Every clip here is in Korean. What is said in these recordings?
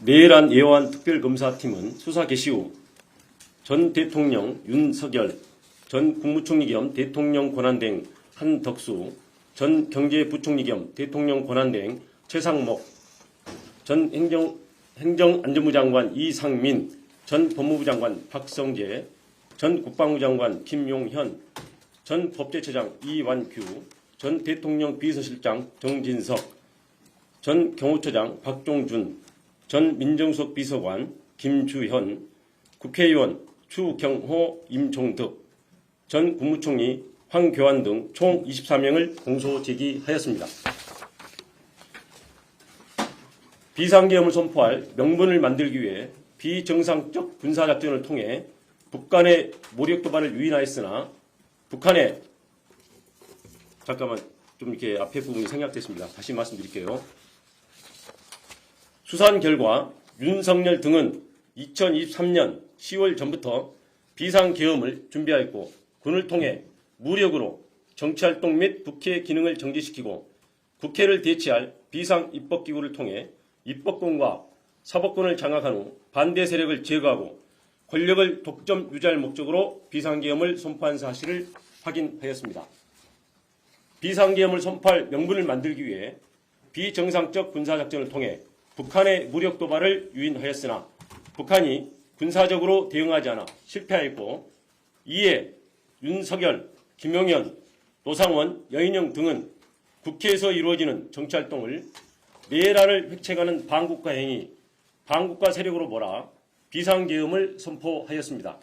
내란 예완 특별검사팀은 수사 개시 후 전 대통령 윤석열, 전 국무총리 겸 대통령 권한대행 한덕수, 전 경제부총리 겸 대통령 권한대행 최상목, 전 행정안전부 장관 이상민, 전 법무부 장관 박성재, 전 국방부 장관 김용현, 전 법제처장 이완규, 전 대통령 비서실장 정진석, 전 경호처장 박종준, 전 민정수석 비서관 김주현, 국회의원 추경호, 임종덕, 전 국무총리 황교안 등 총 24명을 공소 제기하였습니다. 비상계엄을 선포할 명분을 만들기 위해 비정상적 군사작전을 통해 북한의 모력 도발을 유인하였으나 북한의 잠깐만 좀 이렇게 앞에 부분이 생략됐습니다. 다시 말씀드릴게요. 수사한 결과 윤석열 등은 2023년 10월 전부터 비상계엄을 준비하였고 군을 통해 무력으로 정치활동 및 국회 기능을 정지시키고 국회를 대체할 비상입법기구를 통해 입법권과 사법권을 장악한 후 반대 세력을 제거하고 권력을 독점 유지할 목적으로 비상계엄을 선포한 사실을 확인하였습니다. 비상계엄을 선포할 명분을 만들기 위해 비정상적 군사작전을 통해 북한의 무력 도발을 유인하였으나 북한이 군사적으로 대응하지 않아 실패하였고 이에 윤석열, 김용현, 노상원, 여인영 등은 국회에서 이루어지는 정치활동을 내란을 획책하는 반국가 행위, 반국가 세력으로 몰아 비상계엄을 선포하였습니다.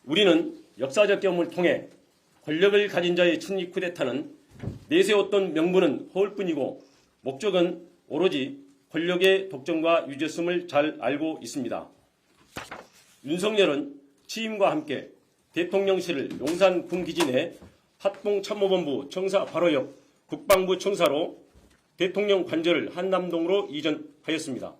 우리는 역사적 경험을 통해 권력을 가진 자의 측리 쿠데타는 내세웠던 명분은 허울뿐이고 목적은 오로지 권력의 독점과 유죄성을 잘 알고 있습니다. 윤석열은 취임과 함께 대통령실을 용산 군기지 내 합동참모본부 청사 바로 옆 국방부 청사로 대통령 관저를 한남동으로 이전하였습니다.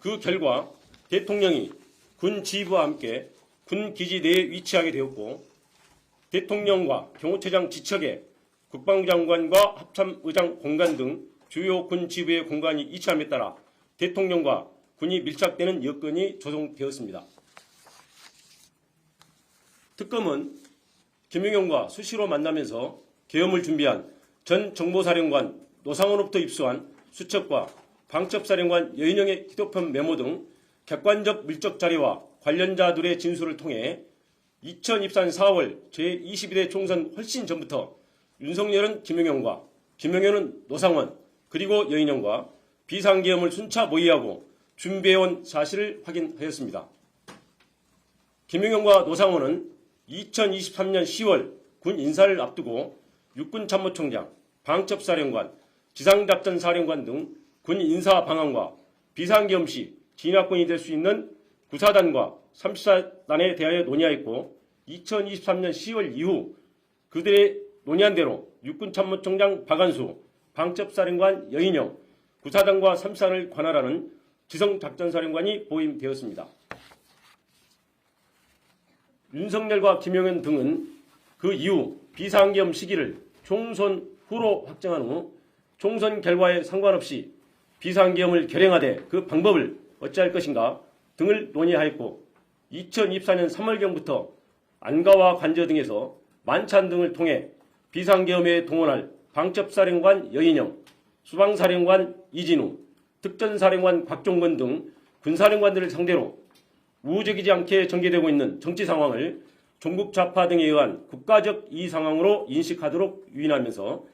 그 결과 대통령이 군 지휘부와 함께 군 기지 내에 위치하게 되었고 대통령과 경호처장 지척에 국방부 장관과 합참의장 공간 등 주요 군 지휘부의 공간이 이치함에 따라 대통령과 군이 밀착되는 여건이 조성되었습니다. 특검은 김용현과 수시로 만나면서 계엄을 준비한 전 정보사령관 노상원으로부터 입수한 수첩과 방첩사령관 여인영의 휴대폰 메모 등 객관적 물적 자료와 관련자들의 진술을 통해 2024년 4월 제22대 총선 훨씬 전부터 윤석열은 김용현과 김용현은 노상원 그리고 여인영과 비상계엄을 순차 모의하고 준비해온 사실을 확인하였습니다. 김용현과 노상원은 2023년 10월 군 인사를 앞두고 육군참모총장, 방첩사령관, 지상작전사령관 등 군 인사 방안과 비상계엄 시 진압권이 될 수 있는 구사단과 34단에 대하여 논의하였고 2023년 10월 이후 그들의 논의한 대로 육군참모총장 박안수, 방첩사령관 여인영, 구사단과 34단을 관할하는 지성작전사령관이 보임되었습니다. 윤석열과 김용현 등은 그 이후 비상계엄 시기를 총선 후로 확정한 후 총선 결과에 상관없이 비상계엄을 결행하되 그 방법을 어찌할 것인가 등을 논의하였고 2024년 3월경부터 안가와 관저 등에서 만찬 등을 통해 비상계엄에 동원할 방첩사령관 여인영, 수방사령관 이진우, 특전사령관 곽종건 등 군사령관들을 상대로 우호적이지 않게 전개되고 있는 정치 상황을 종북 좌파 등에 의한 국가적 이의 상황으로 인식하도록 유인하면서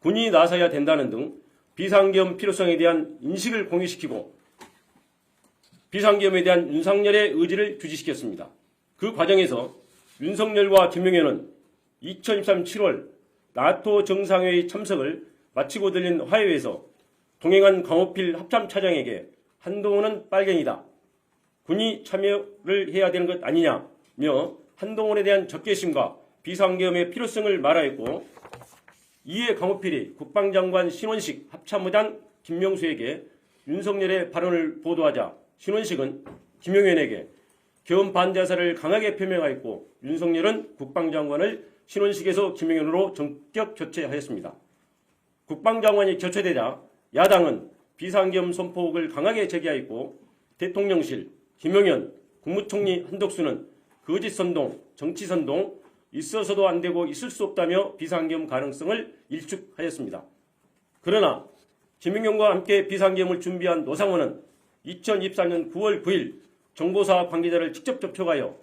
군이 나서야 된다는 등 비상계엄 필요성에 대한 인식을 공유시키고 비상계엄에 대한 윤석열의 의지를 규지시켰습니다. 그 과정에서 윤석열과 김용현은 2023년 7월 나토 정상회의 참석을 마치고 들린 화해에서 동행한 강호필 합참차장에게 한동훈은 빨갱이다. 군이 참여를 해야 되는 것 아니냐며 한동훈에 대한 적개심과 비상계엄의 필요성을 말하였고 이에 강호필이 국방장관 신원식 합참의장 김명수에게 윤석열의 발언을 보도하자 신원식은 김용현에게 계엄 반대 사를 강하게 표명하였고 윤석열은 국방장관을 신원식에서 김용현으로 전격 교체하였습니다. 국방장관이 교체되자 야당은 비상계엄 선포를 강하게 제기하였고 대통령실, 김용현, 국무총리 한덕수는 거짓선동, 정치선동, 있어서도 안 되고 있을 수 없다며 비상계엄 가능성을 일축하였습니다. 그러나 김용현과 함께 비상계엄을 준비한 노상원은 2024년 9월 9일 정보사 관계자를 직접 접촉하여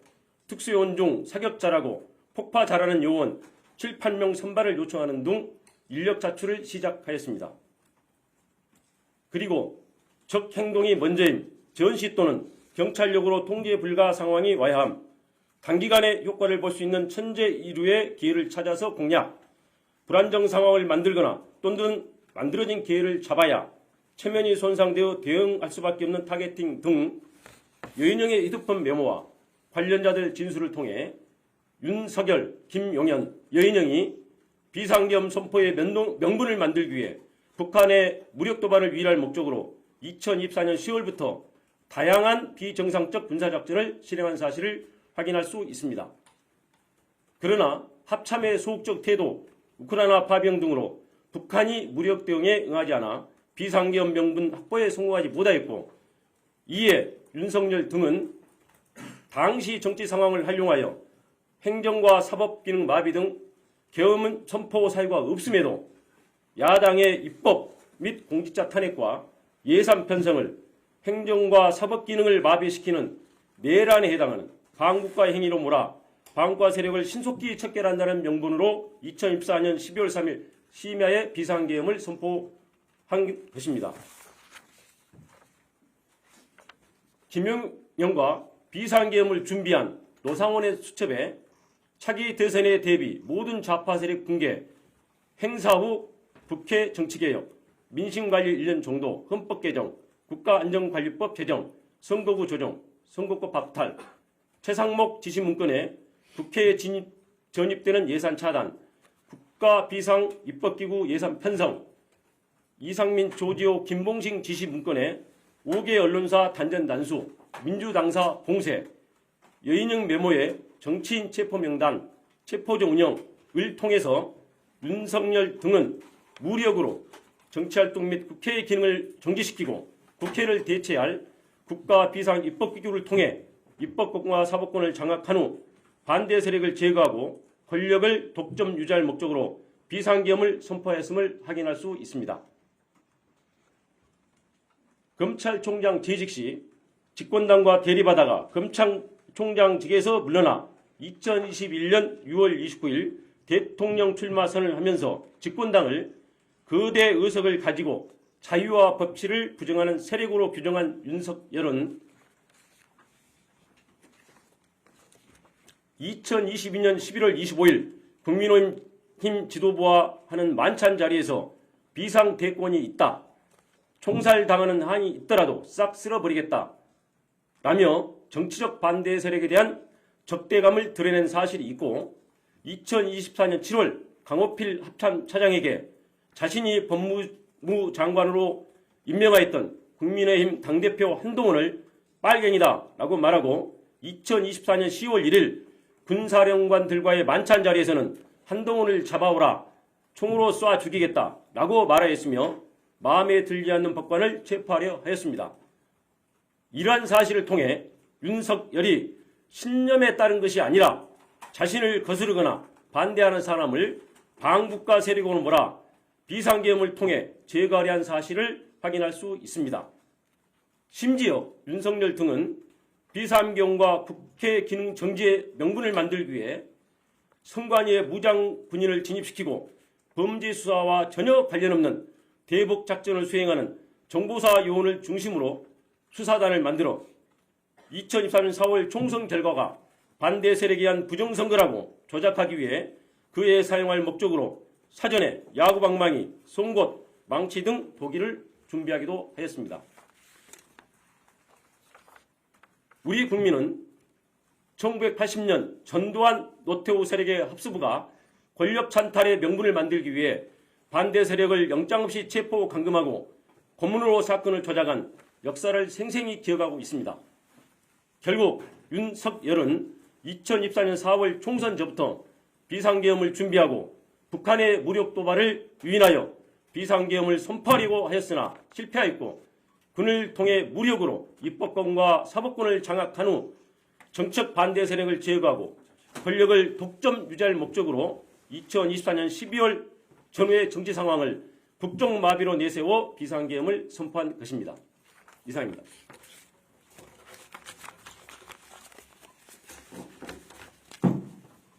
특수요원 중 사격자라고 폭파 잘하는 요원 7, 8명 선발을 요청하는 등 인력 자출을 시작하였습니다. 그리고 적 행동이 먼저인 전시 또는 경찰력으로 통제 불가 상황이 와야 함, 단기간에 효과를 볼 수 있는 천재 이루의 기회를 찾아서 공략, 불안정 상황을 만들거나 또는 만들어진 기회를 잡아야 체면이 손상되어 대응할 수밖에 없는 타겟팅 등 여인영의 휴대폰 메모와 관련자들 진술을 통해 윤석열, 김용현, 여인영이 비상계엄 선포의 명분을 만들기 위해 북한의 무력 도발을 위할 목적으로 2024년 10월부터 다양한 비정상적 군사작전을 실행한 사실을 확인할 수 있습니다. 그러나 합참의 소극적 태도, 우크라이나 파병 등으로 북한이 무력 대응에 응하지 않아 비상계엄 명분 확보에 성공하지 못하였고, 이에 윤석열 등은 당시 정치 상황을 활용하여 행정과 사법 기능 마비 등 계엄은 선포 사유가 없음에도 야당의 입법 및 공직자 탄핵과 예산 편성을 행정과 사법 기능을 마비시키는 내란에 해당하는 반국가 행위로 몰아 반국가 세력을 신속히 척결한다는 명분으로 2024년 12월 3일 심야에 비상계엄을 선포한 것입니다. 김용현과 비상계엄을 준비한 노상원의 수첩에 차기 대선에 대비 모든 좌파 세력 붕괴, 행사 후 국회 정치개혁, 민심관리 1년 정도, 헌법 개정, 국가안전관리법 제정, 선거구 조정, 선거법 박탈, 최상목 지시 문건에 국회에 전입되는 예산 차단, 국가비상 입법기구 예산 편성, 이상민, 조지호, 김봉식 지시 문건에 5개 언론사 단전 단수, 민주당사 봉쇄, 여인영 메모에 정치인 체포 명단, 체포조 운영을 통해서 윤석열 등은 무력으로 정치활동 및 국회의 기능을 정지시키고 국회를 대체할 국가 비상 입법기구를 통해 입법권과 사법권을 장악한 후 반대 세력을 제거하고 권력을 독점 유지할 목적으로 비상계엄을 선포했음을 확인할 수 있습니다. 검찰총장 재직 시 집권당과 대립하다가 검찰총장직에서 물러나 2021년 6월 29일 대통령 출마 선언을 하면서 집권당을 거대 의석을 가지고 자유와 법치를 부정하는 세력으로 규정한 윤석열은 2022년 11월 25일 국민의힘 지도부와 하는 만찬 자리에서 비상대권이 있다, 총살당하는 한이 있더라도 싹 쓸어버리겠다 라며 정치적 반대 세력에 대한 적대감을 드러낸 사실이 있고, 2024년 7월 강호필 합참차장에게 자신이 법무부 장관으로 임명하였던 국민의힘 당대표 한동훈을 빨갱이다 라고 말하고, 2024년 10월 1일 군사령관들과의 만찬 자리에서는 한동훈을 잡아오라, 총으로 쏴 죽이겠다 라고 말하였으며 마음에 들지 않는 법관을 체포하려 하였습니다. 이러한 사실을 통해 윤석열이 신념에 따른 것이 아니라 자신을 거스르거나 반대하는 사람을 반국가 세력으로 몰아 비상계엄을 통해 제거하려 한 사실을 확인할 수 있습니다. 심지어 윤석열 등은 비상계엄과 국회 기능 정지의 명분을 만들기 위해 선관위에 무장 군인을 진입시키고 범죄 수사와 전혀 관련 없는 대북 작전을 수행하는 정보사 요원을 중심으로 수사단을 만들어 2024년 4월 총선 결과가 반대 세력에 의한 부정선거라고 조작하기 위해 그에 사용할 목적으로 사전에 야구방망이, 송곳, 망치 등 도기를 준비하기도 하였습니다. 우리 국민은 1980년 전두환 노태우 세력의 합수부가 권력 찬탈의 명분을 만들기 위해 반대 세력을 영장 없이 체포 감금하고 고문으로 사건을 조작한 역사를 생생히 기억하고 있습니다. 결국 윤석열은 2024년 4월 총선 전부터 비상계엄을 준비하고 북한의 무력 도발을 유인하여 비상계엄을 선포하려고 하였으나 실패하였고, 군을 통해 무력으로 입법권과 사법권을 장악한 후 정책 반대 세력을 제거하고 권력을 독점 유지할 목적으로 2024년 12월 전후의 정치 상황을 국정마비로 내세워 비상계엄을 선포한 것입니다. 이상입니다.